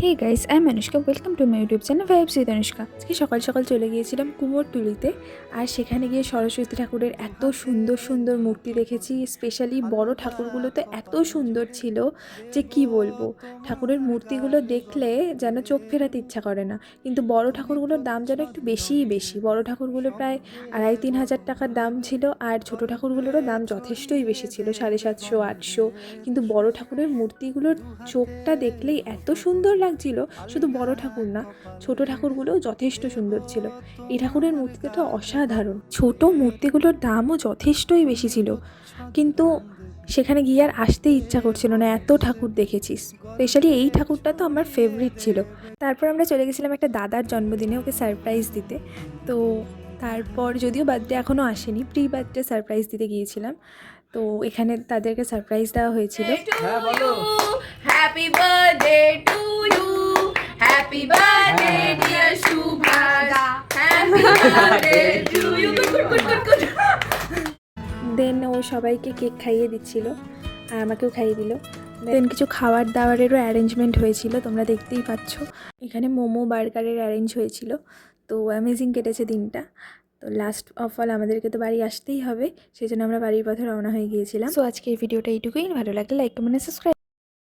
Hey guys, I am Anushka. Welcome to my YouTube channel vibes with Anushka. আজকে সকাল সকাল চলে গিয়েছিলাম কুমোরটুলিতে। আর সেখানে গিয়ে সরস্বতী ঠাকুরের এত সুন্দর সুন্দর মূর্তি দেখেছি। স্পেশালি বড় ঠাকুরগুলো তো এত সুন্দর ছিল যে কি বলবো। ঠাকুরের মূর্তিগুলো দেখলে যেন চোখ ফেরাতে ইচ্ছা করে না, কিন্তু বড় ঠাকুরগুলোর দাম যেন একটু বেশিই বেশি। বড় ঠাকুরগুলো প্রায় 2,500-3,000 টাকার দাম ছিল, আর ছোট ঠাকুরগুলোরও দাম যথেষ্টই বেশি ছিল, 750-800। কিন্তু বড় ঠাকুরের মূর্তিগুলোর চোখটা দেখলেই এত সুন্দর লাগছিল। শুধু বড় ঠাকুর না, ছোট ঠাকুরগুলোও যথেষ্ট সুন্দর ছিল। এই ঠাকুরের মূর্তিটা অসাধারণ। ছোট মূর্তিগুলোর দামও যথেষ্টই বেশি ছিল, কিন্তু সেখানে গিয়ে আর আসতে ইচ্ছা করছিল না, এত ঠাকুর দেখেছি। স্পেশালি এই ঠাকুরটা তো আমার ফেভারিট ছিল। তারপর আমরা চলে গেছিলাম একটা দাদার জন্মদিনে ওকে সারপ্রাইজ দিতে। তো তারপর যদিও বার্থডে এখনও আসেনি, প্রি বার্থডে সারপ্রাইজ দিতে গিয়েছিলাম। তো এখানে তাদেরকে সারপ্রাইজ দেওয়া হয়েছিল। হ্যাঁ বলো। Happy birthday to you, happy birthday dear Shubhada, happy birthday to you. Then ও সবাইকে কেক খাইয়ে দিচ্ছিল, আর আমাকেও খাইয়ে দিল। দেন কিছু খাবার দাবারেরও অ্যারেঞ্জমেন্ট হয়েছিল, তোমরা দেখতেই পাচ্ছ। এখানে মোমো বার্গারের অ্যারেঞ্জ হয়েছিল। তো অ্যামেজিং কেটেছে দিনটা। তো লাস্ট অফ অল আমাদেরকে তো বাড়ি আসতেই হবে, সেই জন্য আমরা বাড়ির পথে রওনা হয়ে গিয়েছিলাম। সো আজকে এই ভিডিওটা এইটুকুই। ভালো লাগলে লাইক কমেন্ট সাবস্ক্রাইব।